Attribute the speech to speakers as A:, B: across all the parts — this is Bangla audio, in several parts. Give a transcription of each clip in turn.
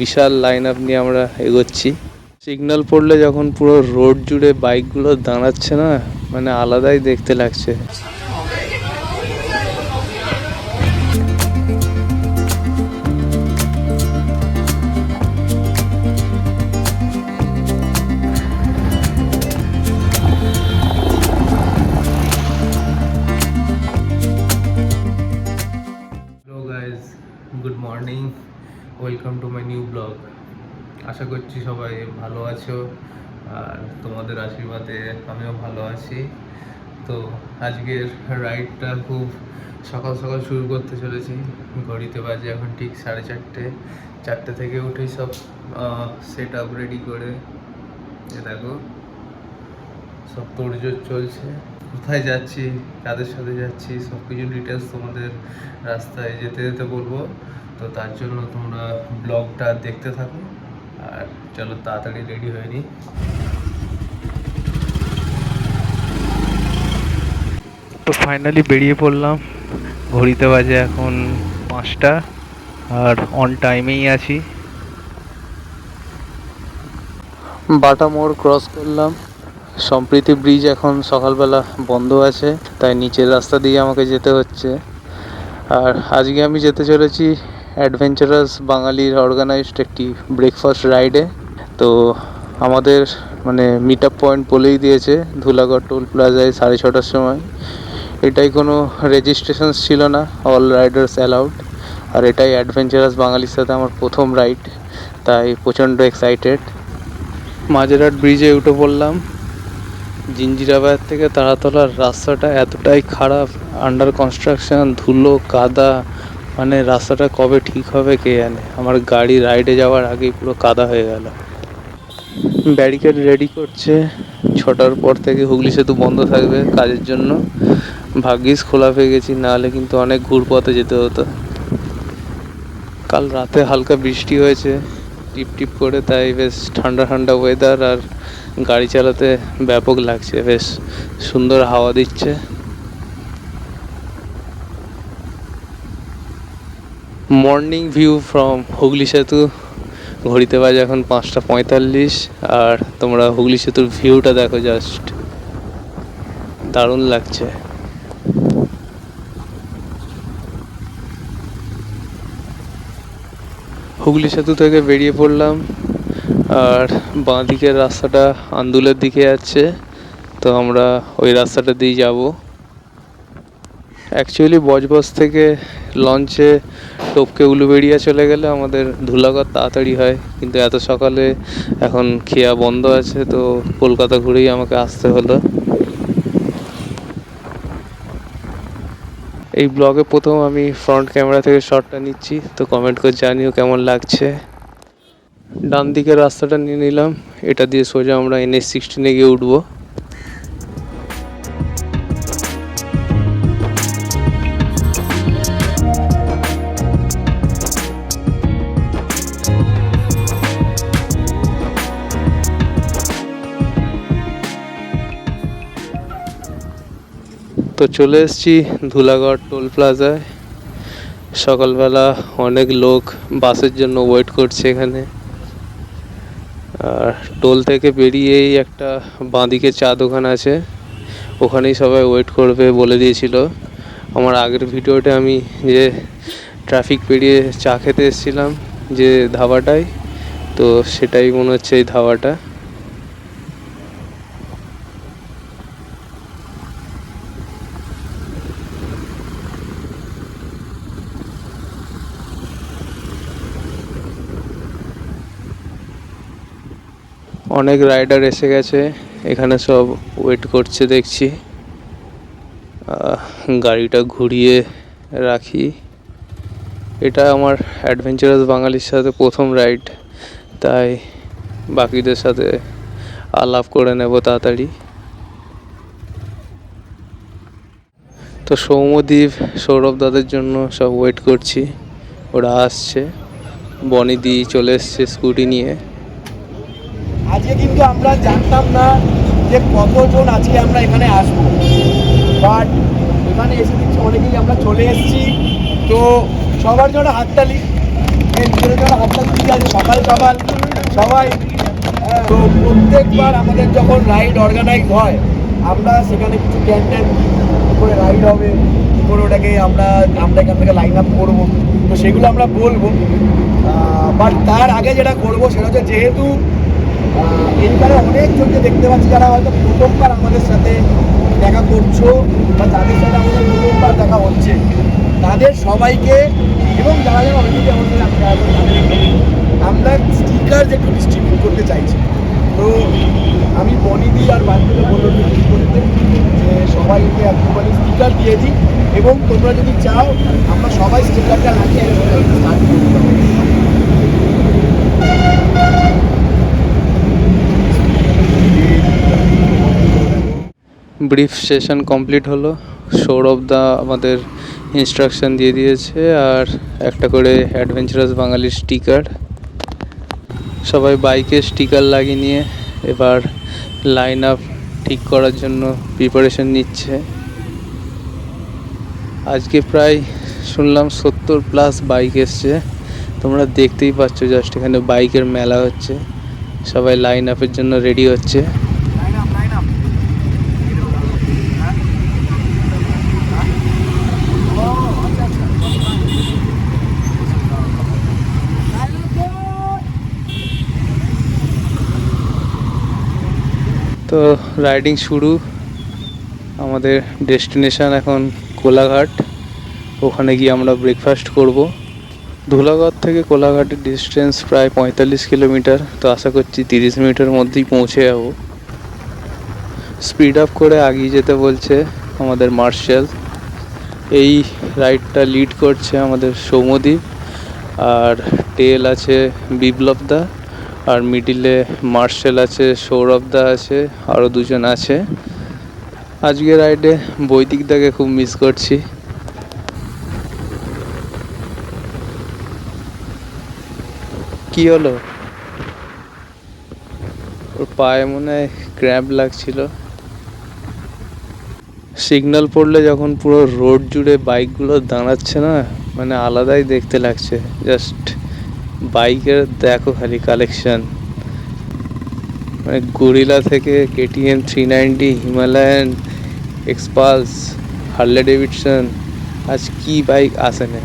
A: বিশাল লাইন আপ নিয়ে আমরা এগোচ্ছি। সিগন্যাল পড়লে যখন পুরো রোড জুড়ে বাইকগুলো দাঁড়াচ্ছে না, মানে আলাদাই দেখতে লাগছে। Good morning, welcome to my new blog. আশা করছি সবাই ভালো আছো, আর তোমাদের আশীর্বাদে আমিও ভালো আছি। তো আজকের রাইডটা খুব সকাল সকাল শুরু করতে চলেছি। ঘড়িতে বাজে এখন ঠিক 4:30। 4টে থেকে উঠেই সব সেট আপ রেডি করে দেখো সব তোড়জোড় চলছে। কোথায় যাচ্ছি, কাদের সাথে যাচ্ছি, সব কিছু ডিটেলস তোমাদের রাস্তায় যেতে যেতে বলবো। তো তার জন্য তোমরা ব্লগটা দেখতে থাকো, আর চলো তাড়াতাড়ি রেডি হয়ে নিই। তো ফাইনালি বেরিয়ে পড়লাম। ঘড়িতে বাজে এখন 5টা, আর অন টাইমেই আছি। বাটা মোড় ক্রস করলাম। সম্প্রীতি ব্রিজ এখন সকালবেলা বন্ধ আছে, তাই নিচের রাস্তা দিয়ে আমাকে যেতে হচ্ছে। আর আজকে আমি যেতে চলেছি অ্যাডভেঞ্চারাস বাঙালির অর্গানাইজড একটি ব্রেকফাস্ট রাইডে। তো আমাদের মানে মিট আপ পয়েন্ট বলেই দিয়েছে ধুলাগড় টোল প্লাজায় 6:30টার সময়। এটাই কোনো রেজিস্ট্রেশন ছিল না, অল রাইডার্স অ্যালাউড। আর এটাই অ্যাডভেঞ্চারাস বাঙালির সাথে আমার প্রথম রাইড, তাই প্রচণ্ড এক্সাইটেড। মাঝেরহাট ব্রিজে উঠে পড়লাম। জিঞ্জিরাবাদ থেকে তারাতলার রাস্তাটা এতটাই খারাপ, আন্ডার কনস্ট্রাকশন, ধুলো কাদা, মানে রাস্তাটা কবে ঠিক হবে কে জানে। আমার গাড়ি রাইডে যাওয়ার আগেই পুরো কাদা হয়ে গেল। ব্যারিকেড রেডি করছে। 6টার পর থেকে হুগলি সেতু বন্ধ থাকবে কাজের জন্য। ভাগ্যিস খোলা পেয়ে গেছি, নাহলে কিন্তু অনেক ঘুরপথে যেতে হতো। কাল রাতে হালকা বৃষ্টি হয়েছে টিপ টিপ করে, তাই বেশ ঠান্ডা ঠান্ডা ওয়েদার, আর গাড়ি চালাতে ব্যাপক লাগছে, বেশ সুন্দর হাওয়া দিচ্ছে। মর্নিং ভিউ ফ্রম হুগলি সেতু। ঘড়িতে বাজে এখন 5:45, আর তোমরা হুগলি সেতুর ভিউটা দেখো, জাস্ট দারুণ লাগছে। হুগলি সেতু থেকে বেরিয়ে পড়লাম, আর বাঁ দিকের রাস্তাটা আন্দুলের দিকে যাচ্ছে, তো আমরা ওই রাস্তাটা দিয়ে যাব। অ্যাকচুয়ালি বজবজ থেকে লঞ্চে টপকে উলুবেড়িয়া চলে গেলে আমাদের ধুলাগড় তাড়াতাড়ি হয়, কিন্তু এত সকালে এখন খেয়া বন্ধ আছে, তো কলকাতা ঘুরেই আমাকে আসতে হলো। এই ব্লগে প্রথম আমি ফ্রন্ট ক্যামেরা থেকে শটটা নিচ্ছি, তো কমেন্ট করে জানিও কেমন লাগছে। ডান দিকের রাস্তাটা নিয়ে নিলাম, এটা দিয়ে সোজা আমরা NH-16 গিয়ে উঠবো। তো চলে এসেছি ধুলাগড় টোল প্লাজায়। সকালবেলা অনেক লোক বাসের জন্য ওয়েট করছে এখানে। আর টোল থেকে বেরিয়েই একটা বাঁদিকে চা দোকান আছে, ওখানেই সবাই ওয়েট করবে বলে দিয়েছিল। আমার আগের ভিডিওতে আমি যে ট্রাফিক পেরিয়ে চা খেতে এসেছিলাম যে ধাবাটায়, তো সেটাই মনে হচ্ছে এই ধাবাটা। অনেক রাইডার এসে গেছে এখানে, সব ওয়েট করছে দেখছি। গাড়িটা ঘুরিয়ে রাখি। এটা আমার অ্যাডভেঞ্চারাস বাঙালির সাথে প্রথম রাইড, তাই বাকিদের সাথে আলাপ করে নেব তাড়াতাড়ি। তো সৌম্যদীপ, সৌরভ দাদের জন্য সব ওয়েট করছি, ওরা আসছে। বনিদি চলে এসছে স্কুটি নিয়ে।
B: আজকে কিন্তু আমরা জানতাম না যে কতজন আজকে আমরা এখানে আসবো, বাট এখানে এসে দেখছি অনেকেই আমরা চলে এসেছি। তো সবার জন্য হাততালি। এর ভিতরে যারা হাততালি দিতে আছে সকাল সকাল সবাই। তো প্রত্যেকবার আমাদের যখন রাইড অর্গানাইজ হয় আমরা সেখানে কিছু ক্যান করে রাইড হবে, কী করে ওটাকে আমরা আমরা এখান থেকে লাইন আপ করবো, তো সেগুলো আমরা বলবো। বাট তার আগে যেটা করবো সেটা হচ্ছে, যেহেতু এইবারে অনেকজনকে দেখতে পাচ্ছি যারা হয়তো প্রথমবার আমাদের সাথে দেখা করছো বা যাদের সাথে আমাদের প্রথমবার দেখা হচ্ছে, তাদের সবাইকে এবং যারা যারা অলরেডি আমাদের আমরা স্টিকার যে একটু ডিস্ট্রিবিউট করতে চাইছি। তো আমি বনিদি আর বান্ধবী বললো করতে যে সবাইকে একটুখানি স্টিকার দিয়ে দিই, এবং তোমরা যদি চাও আমরা সবাই স্টিকারটা লাগিয়ে স্টার্ট করতে পারবো।
A: ব্রিফ সেশন কমপ্লিট হলো। সৌরভ দা আমাদের ইনস্ট্রাকশন দিয়ে দিয়েছে আর একটা করে অ্যাডভেঞ্চারাস বাঙালির স্টিকার। সবাই বাইকে স্টিকার লাগিয়ে নিয়ে এবার লাইন আপ ঠিক করার জন্য প্রিপারেশন নিচ্ছে। আজকে প্রায় শুনলাম 70+ বাইক এসছে, তোমরা দেখতেই পাচ্ছ। জাস্ট এখানে বাইকের মেলা হচ্ছে, সবাই লাইন আপের জন্য রেডি হচ্ছে। তো রাইডিং শুরু। আমাদের ডেস্টিনেশন এখন কোলাঘাট, ওখানে গিয়ে আমরা ব্রেকফাস্ট করব। ধুলাগড় থেকে কোলাঘাটের ডিস্টেন্স প্রায় 45 কিলোমিটার, তো আশা করছি 30 মিনিটের মধ্যেই পৌঁছে যাব। স্পিড আপ করে এগিয়ে যেতে বলছে আমাদের মার্শাল। এই রাইডটা লিড করছে আমাদের সৌম্যদীপ, আর টেল আছে বিপ্লবদা, আর মিডিলে মার্শাল আছে, সৌরভদা আছে, আরও দুজন আছে। আজকে রাইডে বৈদিকদাকে খুব মিস করছি। কি হলো? ওর পায়ে মনে হয় ক্র্যাম্প লাগছিল। সিগন্যাল পড়লে যখন পুরো রোড জুড়ে বাইকগুলো দাঁড়াচ্ছে না, মানে আলাদাই দেখতে লাগছে। জাস্ট বাইকের দেখো খালি কালেকশন, মানে গরিলা থেকে KTM 390, Himalayan, Xpulse, Harley Davidson, আজ কি বাইক আসে না।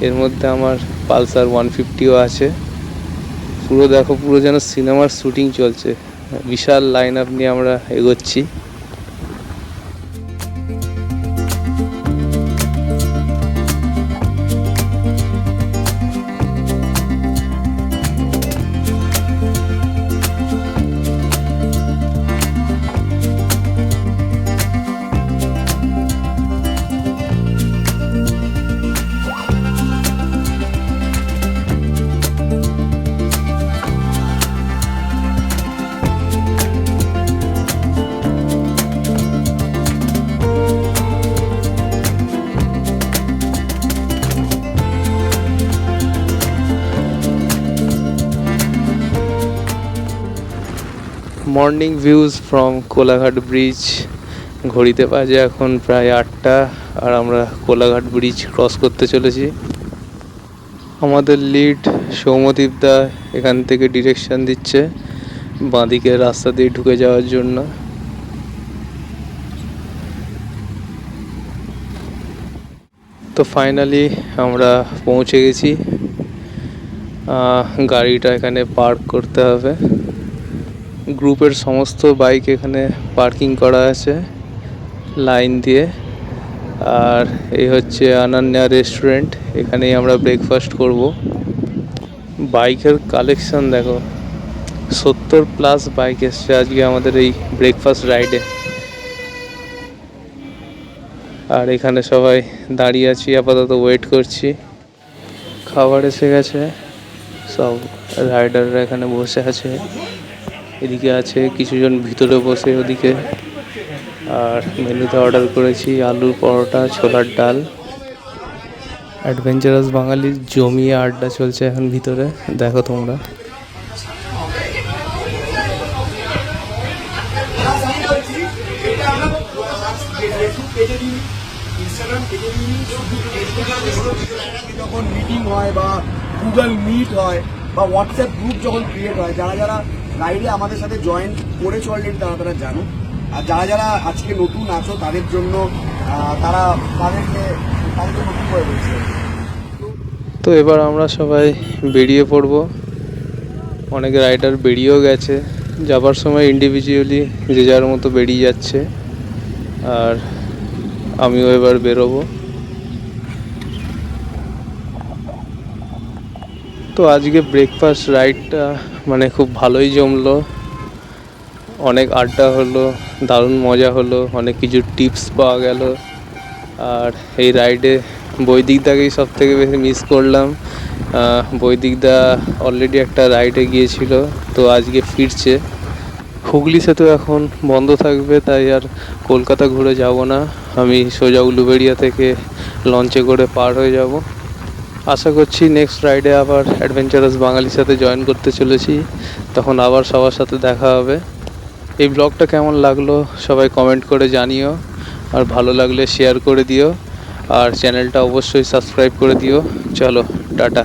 A: এর মধ্যে আমার পালসার 150ও আছে। পুরো দেখো, পুরো যেন সিনেমার শুটিং চলছে। বিশাল লাইন আপ নিয়ে আমরা এগোচ্ছি। Morning views from Kolaghat bridge. ঘড়িতে বাজে এখন প্রায় 8টা, আর আমরা কোলাঘাট ব্রিজ ক্রস করতে চলেছি। আমাদের লিড সৌম্যদীপ দা এখান থেকে ডিরেকশন দিচ্ছে বাঁদিকে রাস্তা দিয়ে ঢুকে যাওয়ার জন্য। তো ফাইনালি আমরা পৌঁছে গেছি। গাড়িটা এখানে পার্ক করতে হবে। গ্রুপের সমস্ত বাইক এখানে পার্কিং করা আছে লাইন দিয়ে। আর এই হচ্ছে আনান্যা রেস্টুরেন্ট, এখানেই আমরা ব্রেকফাস্ট করব। বাইকের কালেকশন দেখো, 70+ বাইক এসছে আজকে আমাদের এই ব্রেকফাস্ট রাইডে। আর এখানে সবাই দাঁড়িয়ে আছি, আপাতত ওয়েট করছি। খাবার এসে গেছে, সব রাইডাররা এখানে বসে আছে। এদিকে আছে কিছুজন ভিতরে বসে ওদিকে। আর মেনুতে অর্ডার করেছি আলুর পরোটা, ছোলার ডাল। অ্যাডভেঞ্চারাস বাঙালির জমিয়ে আড্ডা চলছে এখন ভিতরে, দেখো তোমরা।
B: যখন মিটিং হয় বা গুগল মিট হয় বা হোয়াটসঅ্যাপ গ্রুপ যখন ক্রিয়েট হয়, যারা যারা রাইডে আমাদের সাথে জয়েন করেছে অলরেডি তারা জানো, আর যারা যারা আজকে নতুন আছো তাদের জন্য তাদেরকে নতুন করে বলছে।
A: তো এবার আমরা সবাই বেরিয়ে পড়ব। অনেক রাইডার বেরিয়েও গেছে, যাবার সময় ইন্ডিভিজুয়ালি যে যার মতো বেরিয়ে যাচ্ছে, আর আমিও এবার বেরোবো। তো আজকে ব্রেকফাস্ট রাইডটা মানে খুব ভালোই জমলো, অনেক আড্ডা হলো, দারুণ মজা হলো, অনেক কিছু টিপস পাওয়া গেল। আর এই রাইডে বৈদিকদাকেই সব থেকে বেশি মিস করলাম। বৈদিকদা অলরেডি একটা রাইডে গিয়েছিল, তো আজকে ফিরছে। হুগলি সেতু এখন বন্ধ থাকবে, তাই আর কলকাতা ঘুরে যাব না, আমি সোজা উলুবেড়িয়া থেকে লঞ্চে করে পার হয়ে যাব। আশা করছি নেক্সট রাইডে আবার অ্যাডভেঞ্চারাস বাঙালির সাথে জয়েন করতে চলেছি, তখন আবার সবার সাথে দেখা হবে। এই ব্লগটা কেমন লাগলো সবাই কমেন্ট করে জানিও, আর ভালো লাগলে শেয়ার করে দিও, আর চ্যানেলটা অবশ্যই সাবস্ক্রাইব করে দিও। চলো টাটা।